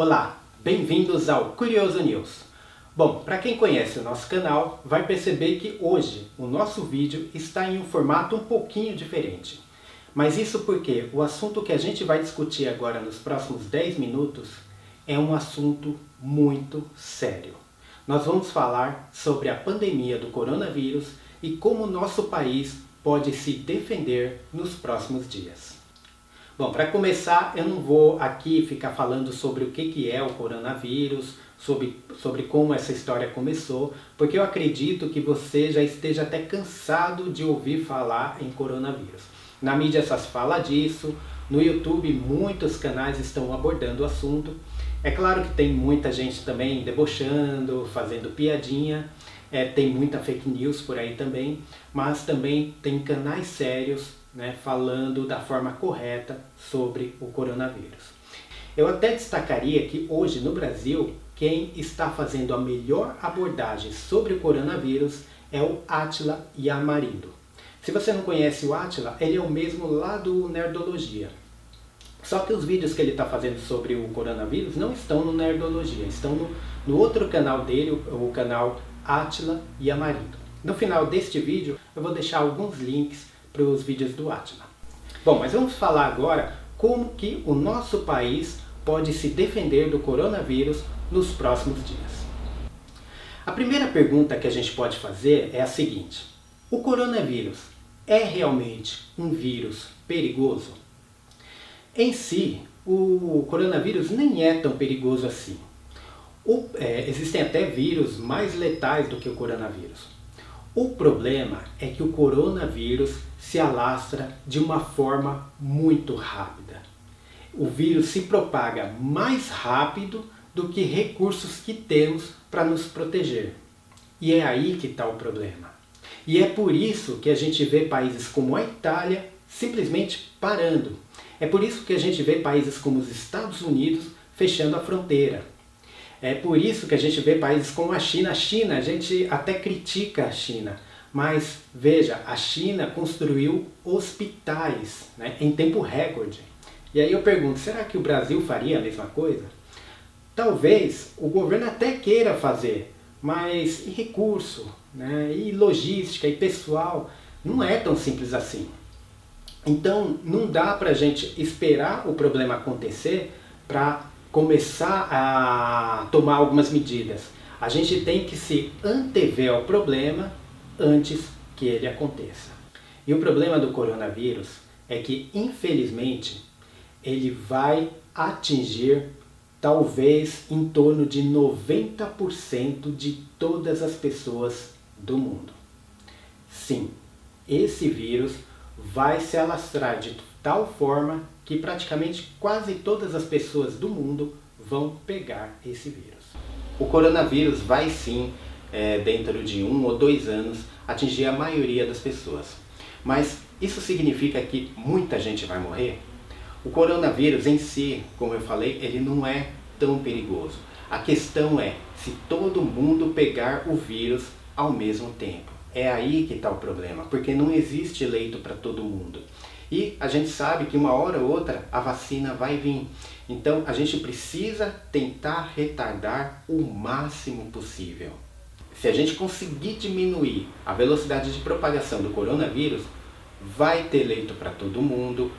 Olá, bem-vindos ao Curioso News. Bom, para quem conhece o nosso canal, vai perceber que hoje o nosso vídeo está em um formato um pouquinho diferente. Mas isso porque o assunto que a gente vai discutir agora nos próximos 10 minutos é um assunto muito sério. Nós vamos falar sobre a pandemia do coronavírus e como o nosso país pode se defender nos próximos dias. Bom, para começar, eu não vou aqui ficar falando sobre o que é o coronavírus, sobre como essa história começou, porque eu acredito que você já esteja até cansado de ouvir falar em coronavírus. Na mídia só se fala disso, no YouTube muitos canais estão abordando o assunto. É claro que tem muita gente também debochando, fazendo piadinha, tem muita fake news por aí também, mas também tem canais sérios, falando da forma correta sobre o coronavírus. Eu até destacaria que hoje no Brasil, quem está fazendo a melhor abordagem sobre o coronavírus é o Átila Yamarino. Se você não conhece o Átila, ele é o mesmo lá do Nerdologia. Só que os vídeos que ele está fazendo sobre o coronavírus não estão no Nerdologia, estão no outro canal dele, o canal Átila Yamarino. No final deste vídeo eu vou deixar alguns links para os vídeos do Átila. Bom, mas vamos falar agora como que o nosso país pode se defender do coronavírus nos próximos dias. A primeira pergunta que a gente pode fazer é a seguinte: o coronavírus é realmente um vírus perigoso? Em si, o coronavírus nem é tão perigoso assim. Existem até vírus mais letais do que o coronavírus. O problema é que o coronavírus se alastra de uma forma muito rápida. O vírus se propaga mais rápido do que recursos que temos para nos proteger. E é aí que está o problema. E é por isso que a gente vê países como a Itália simplesmente parando. É por isso que a gente vê países como os Estados Unidos fechando a fronteira. É por isso que a gente vê países como a China. A gente até critica a China, mas veja, a China construiu hospitais, em tempo recorde. E aí eu pergunto, será que o Brasil faria a mesma coisa? Talvez o governo até queira fazer, mas e recurso, e logística, e pessoal, não é tão simples assim. Então não dá para a gente esperar o problema acontecer para começar a tomar algumas medidas. A gente tem que se antever ao problema antes que ele aconteça. E o problema do coronavírus é que, infelizmente, ele vai atingir talvez em torno de 90% de todas as pessoas do mundo. Sim, esse vírus vai se alastrar de tal forma que praticamente quase todas as pessoas do mundo vão pegar esse vírus. O coronavírus vai sim, dentro de 1 ou 2 anos, atingir a maioria das pessoas. Mas isso significa que muita gente vai morrer? O coronavírus em si, como eu falei, ele não é tão perigoso. A questão é se todo mundo pegar o vírus ao mesmo tempo. É aí que está o problema, porque não existe leito para todo mundo. E a gente sabe que uma hora ou outra a vacina vai vir. Então a gente precisa tentar retardar o máximo possível. Se a gente conseguir diminuir a velocidade de propagação do coronavírus, vai ter leito para todo mundo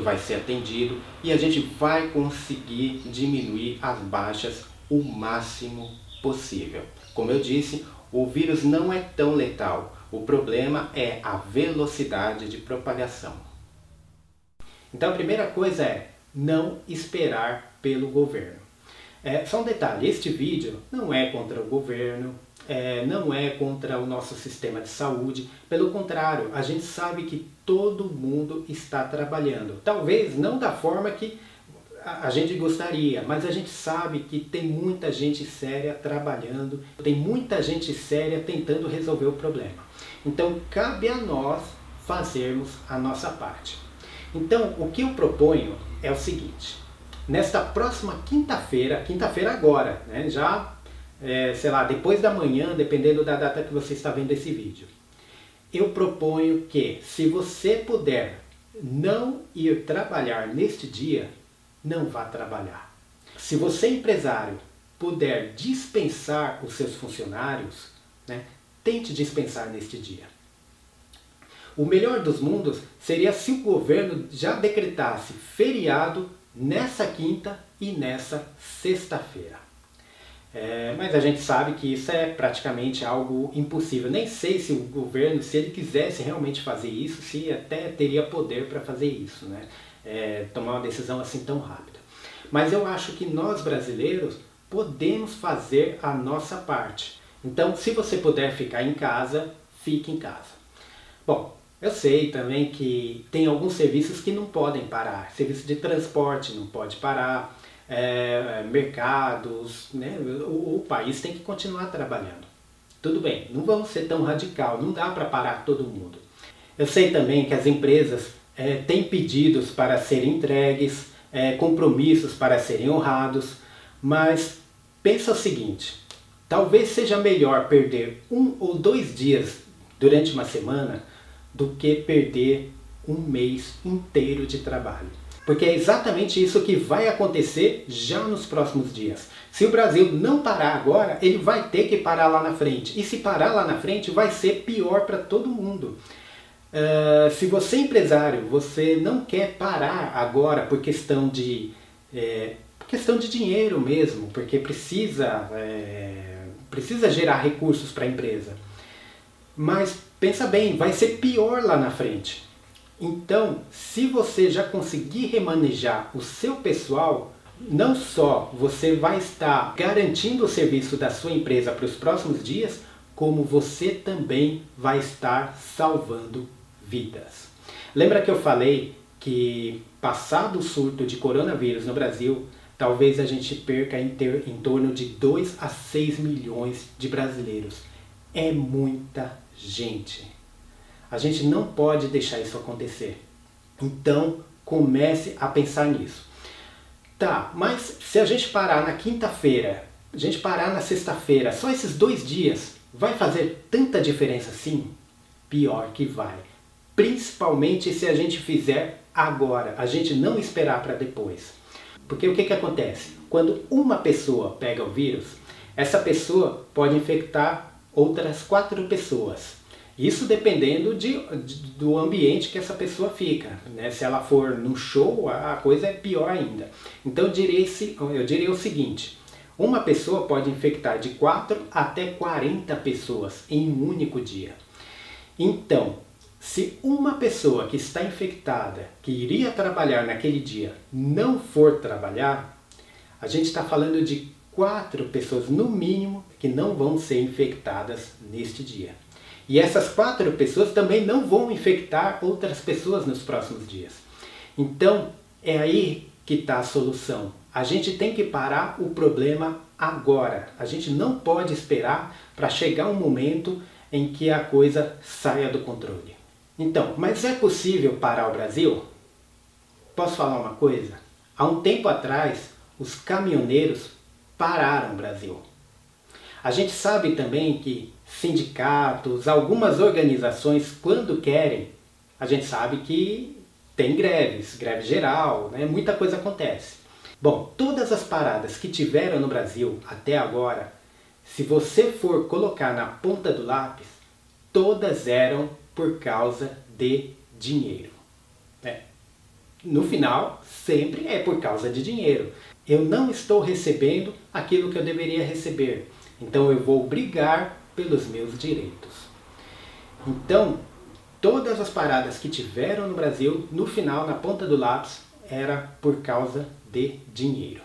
vai ser atendido e a gente vai conseguir diminuir as baixas o máximo possível. Como eu disse, o vírus não é tão letal. O problema é a velocidade de propagação. Então a primeira coisa é não esperar pelo governo. Só um detalhe, este vídeo não é contra o governo, não é contra o nosso sistema de saúde. Pelo contrário, a gente sabe que todo mundo está trabalhando. Talvez não da forma que a gente gostaria, mas a gente sabe que tem muita gente séria trabalhando, tem muita gente séria tentando resolver o problema. Então cabe a nós fazermos a nossa parte. Então o que eu proponho é o seguinte: nesta próxima quinta-feira agora, sei lá, depois da manhã, dependendo da data que você está vendo esse vídeo, eu proponho que, se você puder não ir trabalhar neste dia, não vá trabalhar. Se você, empresário, puder dispensar os seus funcionários, né, tente dispensar neste dia. O melhor dos mundos seria se o governo já decretasse feriado nessa quinta e nessa sexta-feira. Mas a gente sabe que isso é praticamente algo impossível. Nem sei se o governo, se ele quisesse realmente fazer isso, se até teria poder para fazer isso, né? Tomar uma decisão assim tão rápida. Mas eu acho que nós brasileiros podemos fazer a nossa parte. Então, se você puder ficar em casa, fique em casa. Bom, eu sei também que tem alguns serviços que não podem parar. Serviço de transporte não pode parar. Mercados, né? O país tem que continuar trabalhando. Tudo bem, não vamos ser tão radical, não dá para parar todo mundo. Eu sei também que as empresas têm pedidos para serem entregues, compromissos para serem honrados, mas pensa o seguinte, talvez seja melhor perder 1 ou 2 dias durante uma semana do que perder um mês inteiro de trabalho. Porque é exatamente isso que vai acontecer já nos próximos dias. Se o Brasil não parar agora, ele vai ter que parar lá na frente. E se parar lá na frente, vai ser pior para todo mundo. Se você, empresário, você não quer parar agora por questão de dinheiro mesmo, porque precisa gerar recursos para a empresa. Mas pensa bem, vai ser pior lá na frente. Então, se você já conseguir remanejar o seu pessoal, não só você vai estar garantindo o serviço da sua empresa para os próximos dias, como você também vai estar salvando vidas. Lembra que eu falei que, passado o surto de coronavírus no Brasil, talvez a gente perca em torno de 2 a 6 milhões de brasileiros. É muita gente. A gente não pode deixar isso acontecer. Então, comece a pensar nisso. Tá, mas se a gente parar na quinta-feira, a gente parar na sexta-feira, só esses 2 dias, vai fazer tanta diferença assim? Pior que vai. Principalmente se a gente fizer agora, a gente não esperar para depois. Porque o que acontece? Quando uma pessoa pega o vírus, essa pessoa pode infectar outras 4 pessoas. Isso dependendo do ambiente que essa pessoa fica, né? Se ela for num show, a coisa é pior ainda. Então eu diria o seguinte, uma pessoa pode infectar de 4 até 40 pessoas em um único dia. Então, se uma pessoa que está infectada, que iria trabalhar naquele dia, não for trabalhar, a gente está falando de 4 pessoas no mínimo que não vão ser infectadas neste dia. E essas 4 pessoas também não vão infectar outras pessoas nos próximos dias. Então, é aí que está a solução. A gente tem que parar o problema agora. A gente não pode esperar para chegar um momento em que a coisa saia do controle. Então, mas é possível parar o Brasil? Posso falar uma coisa? Há um tempo atrás, os caminhoneiros pararam o Brasil. A gente sabe também que sindicatos, algumas organizações, quando querem, a gente sabe que tem greves, greve geral, né? Muita coisa acontece. Bom, todas as paradas que tiveram no Brasil até agora, se você for colocar na ponta do lápis, todas eram por causa de dinheiro. No final, sempre é por causa de dinheiro. Eu não estou recebendo aquilo que eu deveria receber. Então eu vou brigar pelos meus direitos. Então, todas as paradas que tiveram no Brasil, no final, na ponta do lápis, era por causa de dinheiro.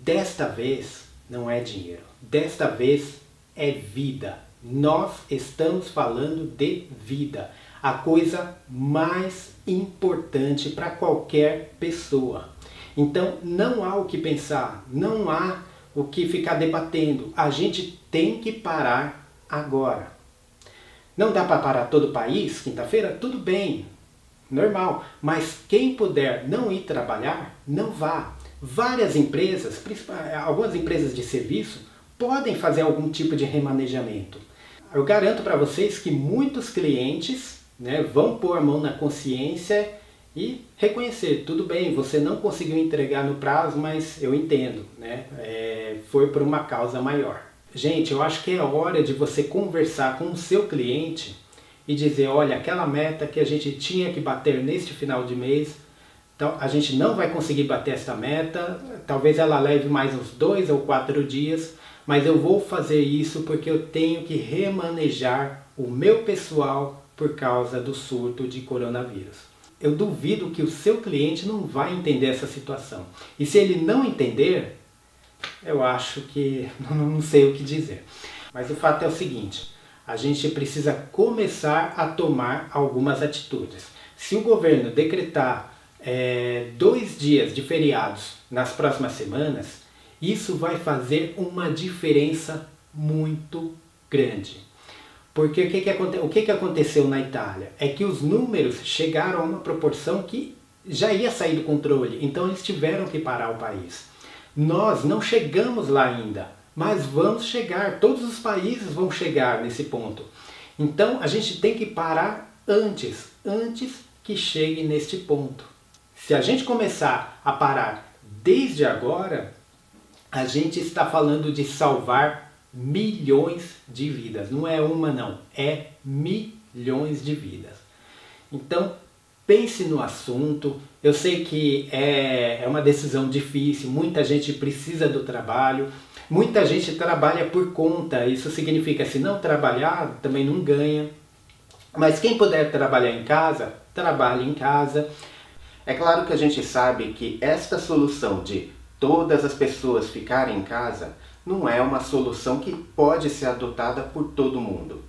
Desta vez, não é dinheiro. Desta vez, é vida. Nós estamos falando de vida. A coisa mais importante para qualquer pessoa. Então, não há o que pensar, não há o que ficar debatendo. A gente tem que parar agora. Não dá para parar todo o país, quinta-feira? Tudo bem, normal. Mas quem puder não ir trabalhar, não vá. Várias empresas, algumas empresas de serviço, podem fazer algum tipo de remanejamento. Eu garanto para vocês que muitos clientes, né, vão pôr a mão na consciência e reconhecer, tudo bem, você não conseguiu entregar no prazo, mas eu entendo, né? Foi por uma causa maior. Gente, eu acho que é hora de você conversar com o seu cliente e dizer, olha, aquela meta que a gente tinha que bater neste final de mês, então a gente não vai conseguir bater essa meta, talvez ela leve mais uns 2 ou 4 dias, mas eu vou fazer isso porque eu tenho que remanejar o meu pessoal por causa do surto de coronavírus. Eu duvido que o seu cliente não vai entender essa situação. E se ele não entender, eu acho que não sei o que dizer. Mas o fato é o seguinte, a gente precisa começar a tomar algumas atitudes. Se o governo decretar 2 dias de feriados nas próximas semanas, isso vai fazer uma diferença muito grande. Porque o que aconteceu na Itália? É que os números chegaram a uma proporção que já ia sair do controle, então eles tiveram que parar o país. Nós não chegamos lá ainda, mas vamos chegar, todos os países vão chegar nesse ponto. Então a gente tem que parar antes que chegue neste ponto. Se a gente começar a parar desde agora, a gente está falando de salvar milhões de vidas. Não é uma não, é milhões de vidas. Então pense no assunto. Eu sei que é uma decisão difícil, muita gente precisa do trabalho, muita gente trabalha por conta, isso significa se não trabalhar também não ganha. Mas quem puder trabalhar em casa, trabalhe em casa. É claro que a gente sabe que esta solução de todas as pessoas ficarem em casa não é uma solução que pode ser adotada por todo mundo.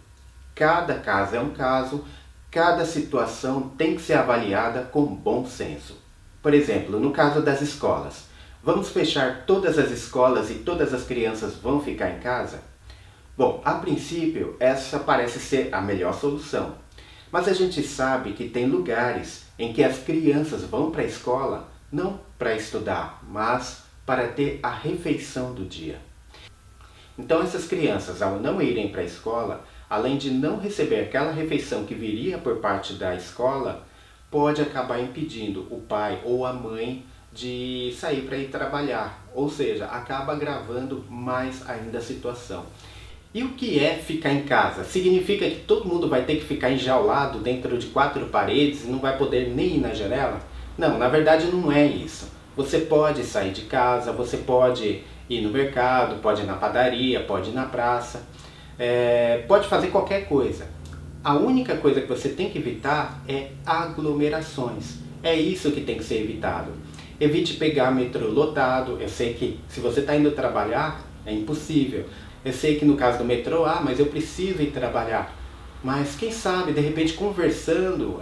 Cada caso é um caso, cada situação tem que ser avaliada com bom senso. Por exemplo, no caso das escolas, vamos fechar todas as escolas e todas as crianças vão ficar em casa? Bom, a princípio essa parece ser a melhor solução. Mas a gente sabe que tem lugares em que as crianças vão para a escola não para estudar, mas para ter a refeição do dia. Então essas crianças, ao não irem para a escola, além de não receber aquela refeição que viria por parte da escola, pode acabar impedindo o pai ou a mãe de sair para ir trabalhar, ou seja, acaba agravando mais ainda a situação. E o que é ficar em casa? Significa que todo mundo vai ter que ficar enjaulado dentro de 4 paredes e não vai poder nem ir na janela? Não, na verdade não é isso. Você pode sair de casa, você pode ir no mercado, pode ir na padaria, pode ir na praça, pode fazer qualquer coisa. A única coisa que você tem que evitar é aglomerações. É isso que tem que ser evitado. Evite pegar metrô lotado. Eu sei que se você está indo trabalhar, é impossível. Eu sei que no caso do metrô, mas eu preciso ir trabalhar. Mas quem sabe, de repente conversando,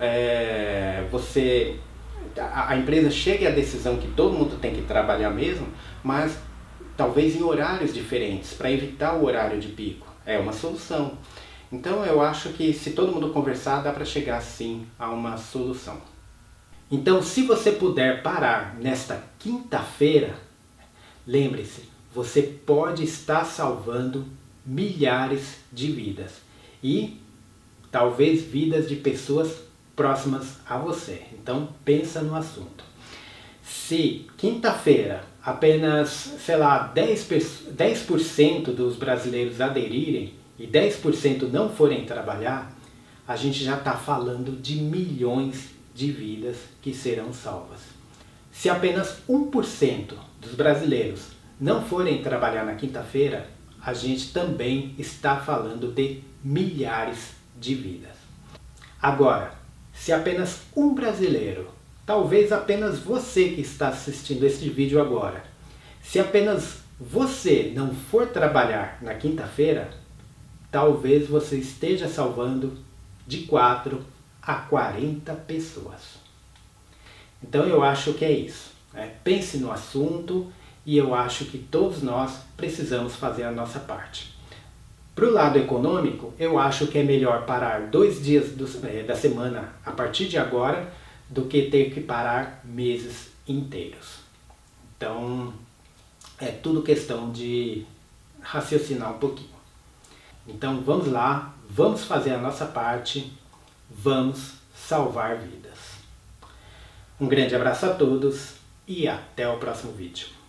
a empresa chegue à decisão que todo mundo tem que trabalhar mesmo, mas talvez em horários diferentes, para evitar o horário de pico. É uma solução. Então eu acho que se todo mundo conversar, dá para chegar sim a uma solução. Então se você puder parar nesta quinta-feira, lembre-se, você pode estar salvando milhares de vidas. E talvez vidas de pessoas próximas a você. Então pensa no assunto. Se quinta-feira apenas, 10% dos brasileiros aderirem e 10% não forem trabalhar, a gente já está falando de milhões de vidas que serão salvas. Se apenas 1% dos brasileiros não forem trabalhar na quinta-feira, a gente também está falando de milhares de vidas. Agora, se apenas um brasileiro, talvez apenas você que está assistindo este vídeo agora, se apenas você não for trabalhar na quinta-feira, talvez você esteja salvando de 4 a 40 pessoas. Então eu acho que é isso. Pense no assunto e eu acho que todos nós precisamos fazer a nossa parte. Para o lado econômico, eu acho que é melhor parar 2 dias da semana a partir de agora do que ter que parar meses inteiros. Então, é tudo questão de raciocinar um pouquinho. Então vamos lá, vamos fazer a nossa parte, vamos salvar vidas. Um grande abraço a todos e até o próximo vídeo.